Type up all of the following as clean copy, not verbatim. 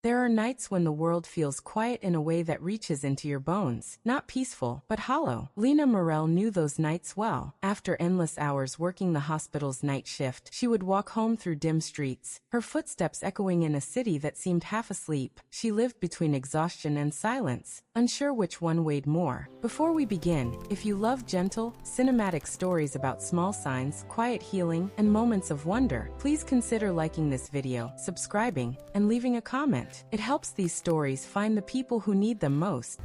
There are nights when the world feels quiet in a way that reaches into your bones, not peaceful, but hollow. Lena Morel knew those nights well. After endless hours working the hospital's night shift, she would walk home through dim streets, her footsteps echoing in a city that seemed half asleep. She lived between exhaustion and silence, unsure which one weighed more. Before we begin, if you love gentle, cinematic stories about small signs, quiet healing, and moments of wonder, please consider liking this video, subscribing, and leaving a comment. It helps these stories find the people who need them most.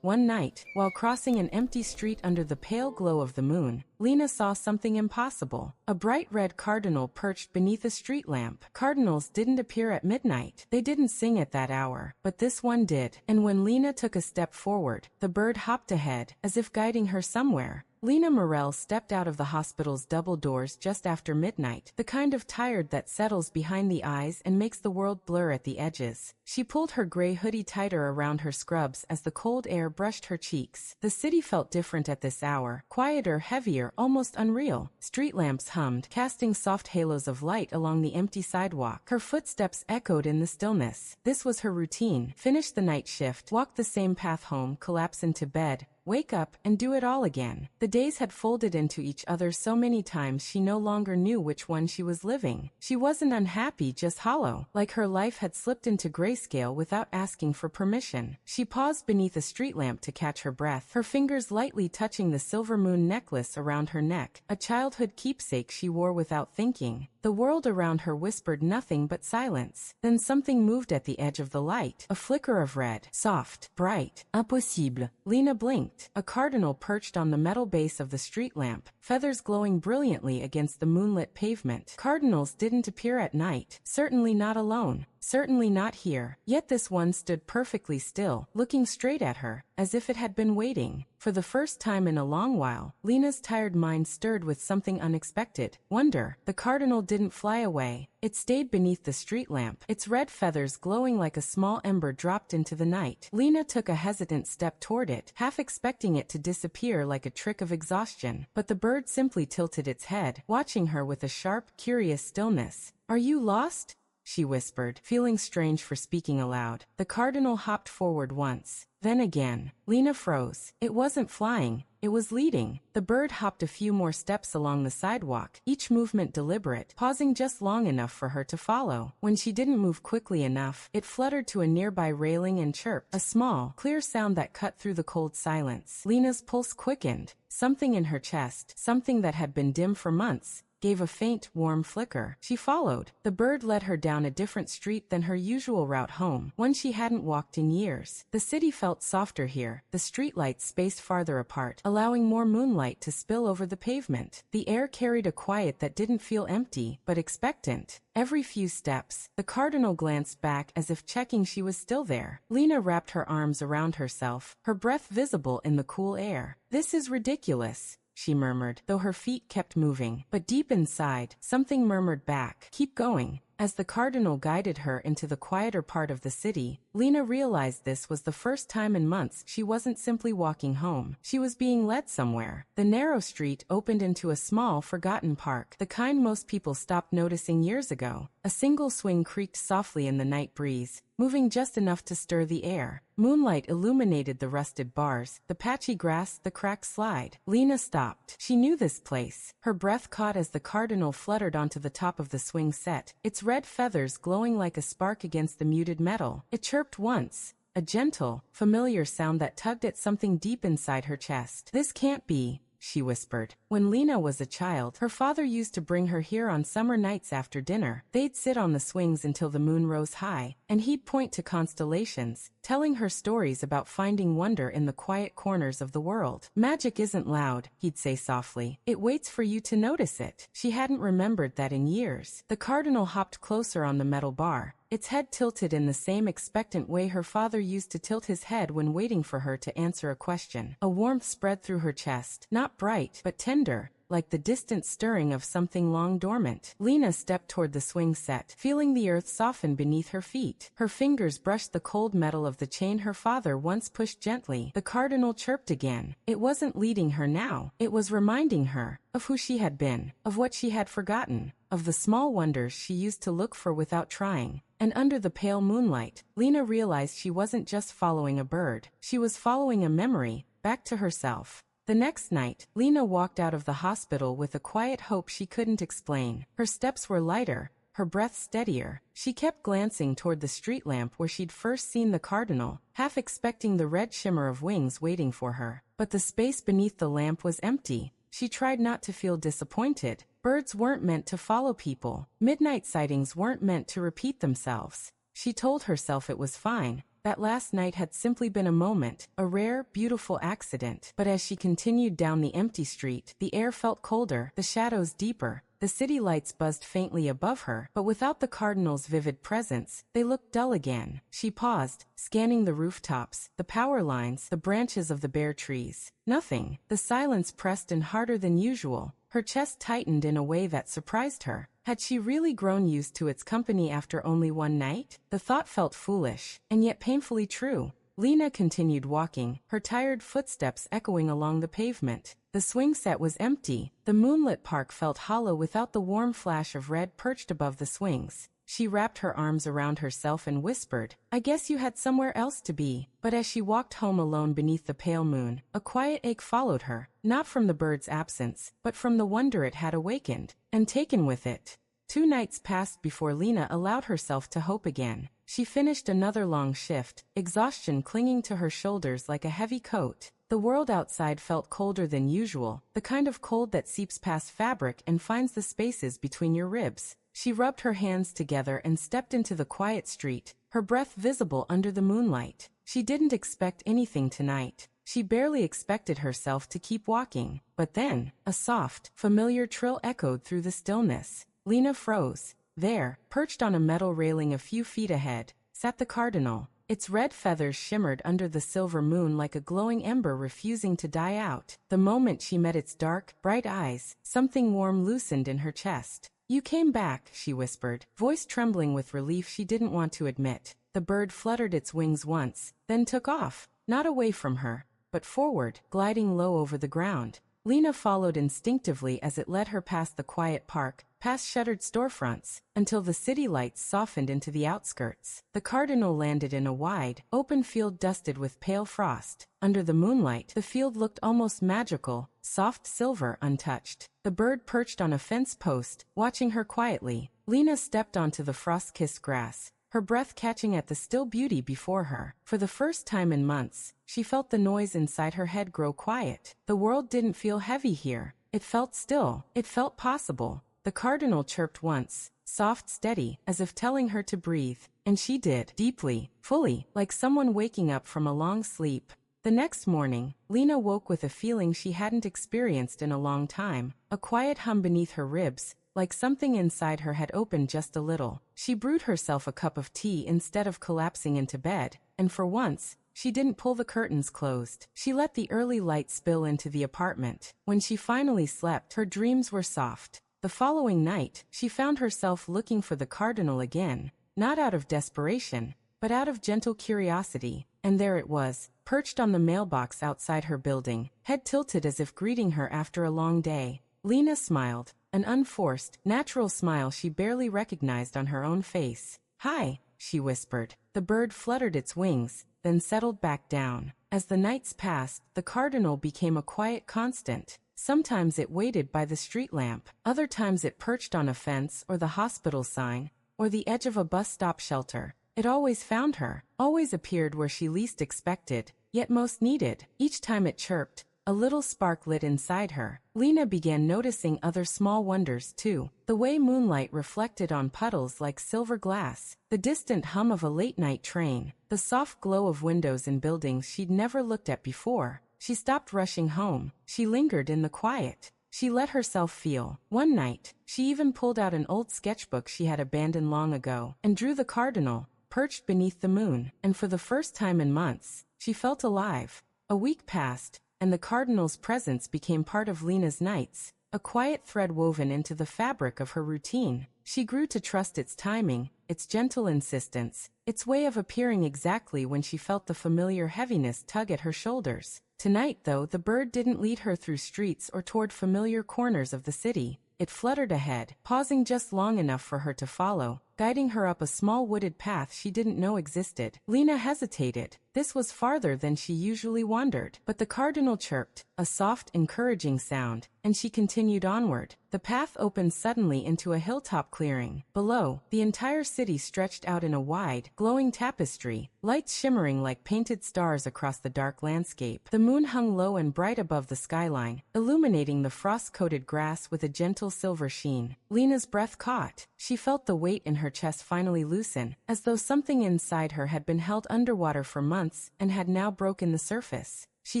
One night, while crossing an empty street under the pale glow of the moon, Lena saw something impossible. A bright red cardinal perched beneath a street lamp. Cardinals didn't appear at midnight. They didn't sing at that hour, but this one did. And when Lena took a step forward, the bird hopped ahead, as if guiding her somewhere. Lena Morel stepped out of the hospital's double doors just after midnight, the kind of tired that settles behind the eyes and makes the world blur at the edges. She pulled her gray hoodie tighter around her scrubs as the cold air brushed her cheeks. The city felt different at this hour, quieter, heavier, almost unreal. Street lamps hummed, casting soft halos of light along the empty sidewalk. Her footsteps echoed in the stillness. This was her routine. Finish the night shift, walk the same path home, collapse into bed, wake up, and do it all again. The days had folded into each other so many times she no longer knew which one she was living. She wasn't unhappy, just hollow, like her life had slipped into grayscale without asking for permission. She paused beneath a street lamp to catch her breath, her fingers lightly touching the silver moon necklace around her neck, a childhood keepsake she wore without thinking. The world around her whispered nothing but silence. Then something moved at the edge of the light, a flicker of red, soft, bright. Impossible. Lena blinked. A cardinal perched on the metal base of the street lamp, feathers glowing brilliantly against the moonlit pavement. Cardinals didn't appear at night, certainly not alone. Certainly not here. Yet this one stood perfectly still, looking straight at her, as if it had been waiting. For the first time in a long while, Lena's tired mind stirred with something unexpected. Wonder. The cardinal didn't fly away. It stayed beneath the street lamp, its red feathers glowing like a small ember dropped into the night. Lena took a hesitant step toward it, half expecting it to disappear like a trick of exhaustion. But the bird simply tilted its head, watching her with a sharp, curious stillness. "Are you lost?" she whispered, feeling strange for speaking aloud. The cardinal hopped forward once, then again. Lena froze. It wasn't flying, it was leading. The bird hopped a few more steps along the sidewalk, each movement deliberate, pausing just long enough for her to follow. When she didn't move quickly enough, it fluttered to a nearby railing and chirped, a small, clear sound that cut through the cold silence. Lena's pulse quickened. Something in her chest, something that had been dim for months, gave a faint, warm flicker. She followed. The bird led her down a different street than her usual route home, one she hadn't walked in years. The city felt softer here, the streetlights spaced farther apart, allowing more moonlight to spill over the pavement. The air carried a quiet that didn't feel empty, but expectant. Every few steps, the cardinal glanced back as if checking she was still there. Lena wrapped her arms around herself, her breath visible in the cool air. "This is ridiculous," she murmured, though her feet kept moving. But deep inside, something murmured back, "Keep going." As the cardinal guided her into the quieter part of the city, Lena realized this was the first time in months she wasn't simply walking home. She was being led somewhere. The narrow street opened into a small, forgotten park, the kind most people stopped noticing years ago. A single swing creaked softly in the night breeze, moving just enough to stir the air. Moonlight illuminated the rusted bars, the patchy grass, the cracked slide. Lena stopped. She knew this place. Her breath caught as the cardinal fluttered onto the top of the swing set, its red feathers glowing like a spark against the muted metal. It chirped once, a gentle, familiar sound that tugged at something deep inside her chest. "This can't be," she whispered. When Lena was a child, her father used to bring her here on summer nights after dinner. They'd sit on the swings until the moon rose high, and he'd point to constellations, telling her stories about finding wonder in the quiet corners of the world. "Magic isn't loud," he'd say softly. "It waits for you to notice it." She hadn't remembered that in years. The cardinal hopped closer on the metal bar, its head tilted in the same expectant way her father used to tilt his head when waiting for her to answer a question. A warmth spread through her chest, not bright, but tender, like the distant stirring of something long dormant. Lena stepped toward the swing set, feeling the earth soften beneath her feet. Her fingers brushed the cold metal of the chain her father once pushed gently. The cardinal chirped again. It wasn't leading her now. It was reminding her of who she had been, of what she had forgotten, of the small wonders she used to look for without trying. And under the pale moonlight, Lena realized she wasn't just following a bird. She was following a memory, back to herself. The next night, Lena walked out of the hospital with a quiet hope she couldn't explain. Her steps were lighter, her breath steadier. She kept glancing toward the street lamp where she'd first seen the cardinal, half expecting the red shimmer of wings waiting for her. But the space beneath the lamp was empty. She tried not to feel disappointed. Birds weren't meant to follow people. Midnight sightings weren't meant to repeat themselves. She told herself it was fine. That last night had simply been a moment, a rare, beautiful accident. But as she continued down the empty street, the air felt colder, the shadows deeper. The city lights buzzed faintly above her, but without the cardinal's vivid presence, they looked dull again. She paused, scanning the rooftops, the power lines, the branches of the bare trees. Nothing. The silence pressed in harder than usual. Her chest tightened in a way that surprised her. Had she really grown used to its company after only one night? The thought felt foolish, and yet painfully true. Lena continued walking, her tired footsteps echoing along the pavement. The swing set was empty. The moonlit park felt hollow without the warm flash of red perched above the swings. She wrapped her arms around herself and whispered, "I guess you had somewhere else to be." But as she walked home alone beneath the pale moon, a quiet ache followed her, not from the bird's absence, but from the wonder it had awakened, and taken with it. 2 nights passed before Lena allowed herself to hope again. She finished another long shift, exhaustion clinging to her shoulders like a heavy coat. The world outside felt colder than usual, the kind of cold that seeps past fabric and finds the spaces between your ribs. She rubbed her hands together and stepped into the quiet street, her breath visible under the moonlight. She didn't expect anything tonight. She barely expected herself to keep walking. But then, a soft, familiar trill echoed through the stillness. Lena froze. There, perched on a metal railing a few feet ahead, sat the cardinal. Its red feathers shimmered under the silver moon like a glowing ember refusing to die out. The moment she met its dark, bright eyes, something warm loosened in her chest. "You came back," she whispered, voice trembling with relief she didn't want to admit. The bird fluttered its wings once, then took off, not away from her, but forward, gliding low over the ground. Lena followed instinctively as it led her past the quiet park, past shuttered storefronts, until the city lights softened into the outskirts. The cardinal landed in a wide, open field dusted with pale frost. Under the moonlight, the field looked almost magical, soft silver untouched. The bird perched on a fence post, watching her quietly. Lena stepped onto the frost-kissed grass, her breath catching at the still beauty before her. For the first time in months, she felt the noise inside her head grow quiet. The world didn't feel heavy here. It felt still. It felt possible. The cardinal chirped once, soft, steady, as if telling her to breathe, and she did, deeply, fully, like someone waking up from a long sleep. The next morning, Lena woke with a feeling she hadn't experienced in a long time, a quiet hum beneath her ribs, like something inside her had opened just a little. She brewed herself a cup of tea instead of collapsing into bed, and for once, she didn't pull the curtains closed. She let the early light spill into the apartment. When she finally slept, her dreams were soft. The following night, she found herself looking for the cardinal again, not out of desperation, but out of gentle curiosity. And there it was, perched on the mailbox outside her building, head tilted as if greeting her after a long day. Lena smiled, an unforced, natural smile she barely recognized on her own face. "Hi," she whispered. The bird fluttered its wings, then settled back down. As the nights passed, the cardinal became a quiet constant. Sometimes it waited by the street lamp, other times it perched on a fence or the hospital sign, or the edge of a bus stop shelter. It always found her, always appeared where she least expected, yet most needed. Each time it chirped, a little spark lit inside her. Lena began noticing other small wonders too. The way moonlight reflected on puddles like silver glass, the distant hum of a late-night train, the soft glow of windows in buildings she'd never looked at before. She stopped rushing home. She lingered in the quiet. She let herself feel. One night, she even pulled out an old sketchbook she had abandoned long ago, and drew the cardinal, perched beneath the moon. And for the first time in months, she felt alive. A week passed, and the cardinal's presence became part of Lena's nights. a quiet thread woven into the fabric of her routine. She grew to trust its timing, its gentle insistence, its way of appearing exactly when she felt the familiar heaviness tug at her shoulders. Tonight, though, the bird didn't lead her through streets or toward familiar corners of the city. It fluttered ahead, pausing just long enough for her to follow, guiding her up a small wooded path she didn't know existed. Lena hesitated. This was farther than she usually wandered, but the cardinal chirped, a soft, encouraging sound, and she continued onward. The path opened suddenly into a hilltop clearing. Below, the entire city stretched out in a wide, glowing tapestry, lights shimmering like painted stars across the dark landscape. The moon hung low and bright above the skyline, illuminating the frost-coated grass with a gentle silver sheen. Lena's breath caught. She felt the weight in her chest finally loosen, as though something inside her had been held underwater for months and had now broken the surface. She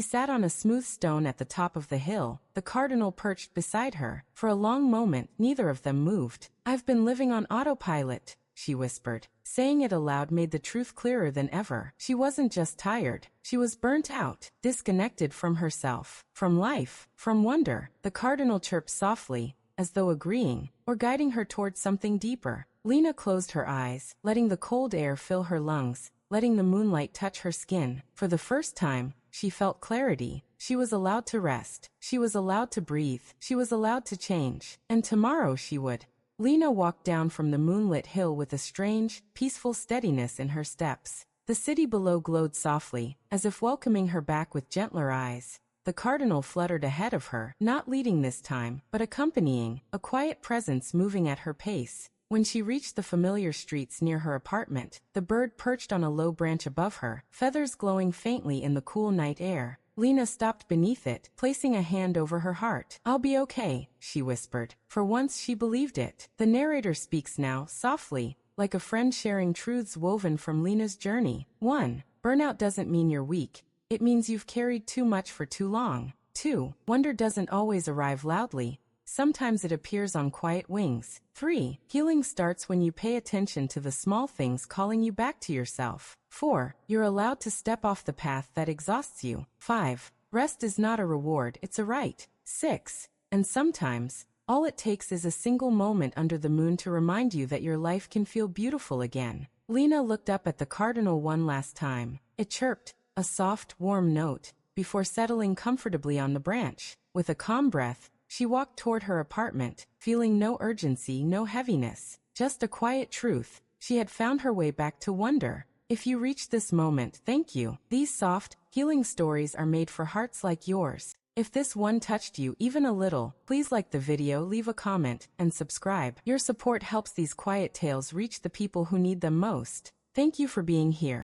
sat on a smooth stone at the top of the hill, the cardinal perched beside her. For a long moment, neither of them moved. "I've been living on autopilot," she whispered. Saying it aloud made the truth clearer than ever. She wasn't just tired. She was burnt out, disconnected from herself, from life, from wonder. The cardinal chirped softly, as though agreeing, or guiding her towards something deeper. Lena closed her eyes, letting the cold air fill her lungs, letting the moonlight touch her skin. For the first time, she felt clarity. She was allowed to rest. She was allowed to breathe. She was allowed to change. And tomorrow she would. Lena walked down from the moonlit hill with a strange, peaceful steadiness in her steps. The city below glowed softly, as if welcoming her back with gentler eyes. The cardinal fluttered ahead of her, not leading this time, but accompanying, a quiet presence moving at her pace. When she reached the familiar streets near her apartment, the bird perched on a low branch above her, feathers glowing faintly in the cool night air. Lena stopped beneath it, placing a hand over her heart. "I'll be okay," she whispered. For once she believed it. The narrator speaks now, softly, like a friend sharing truths woven from Lena's journey. 1. Burnout doesn't mean you're weak. It means you've carried too much for too long. 2. Wonder doesn't always arrive loudly. Sometimes it appears on quiet wings. 3. Healing starts when you pay attention to the small things calling you back to yourself. 4. You're allowed to step off the path that exhausts you. 5. Rest is not a reward, it's a right. 6. And sometimes, all it takes is a single moment under the moon to remind you that your life can feel beautiful again. Lena looked up at the cardinal one last time. It chirped, a soft, warm note, before settling comfortably on the branch. With a calm breath, she walked toward her apartment, feeling no urgency, no heaviness, just a quiet truth. She had found her way back to wonder. If you reached this moment, thank you. These soft, healing stories are made for hearts like yours. If this one touched you even a little, please like the video, leave a comment, and subscribe. Your support helps these quiet tales reach the people who need them most. Thank you for being here.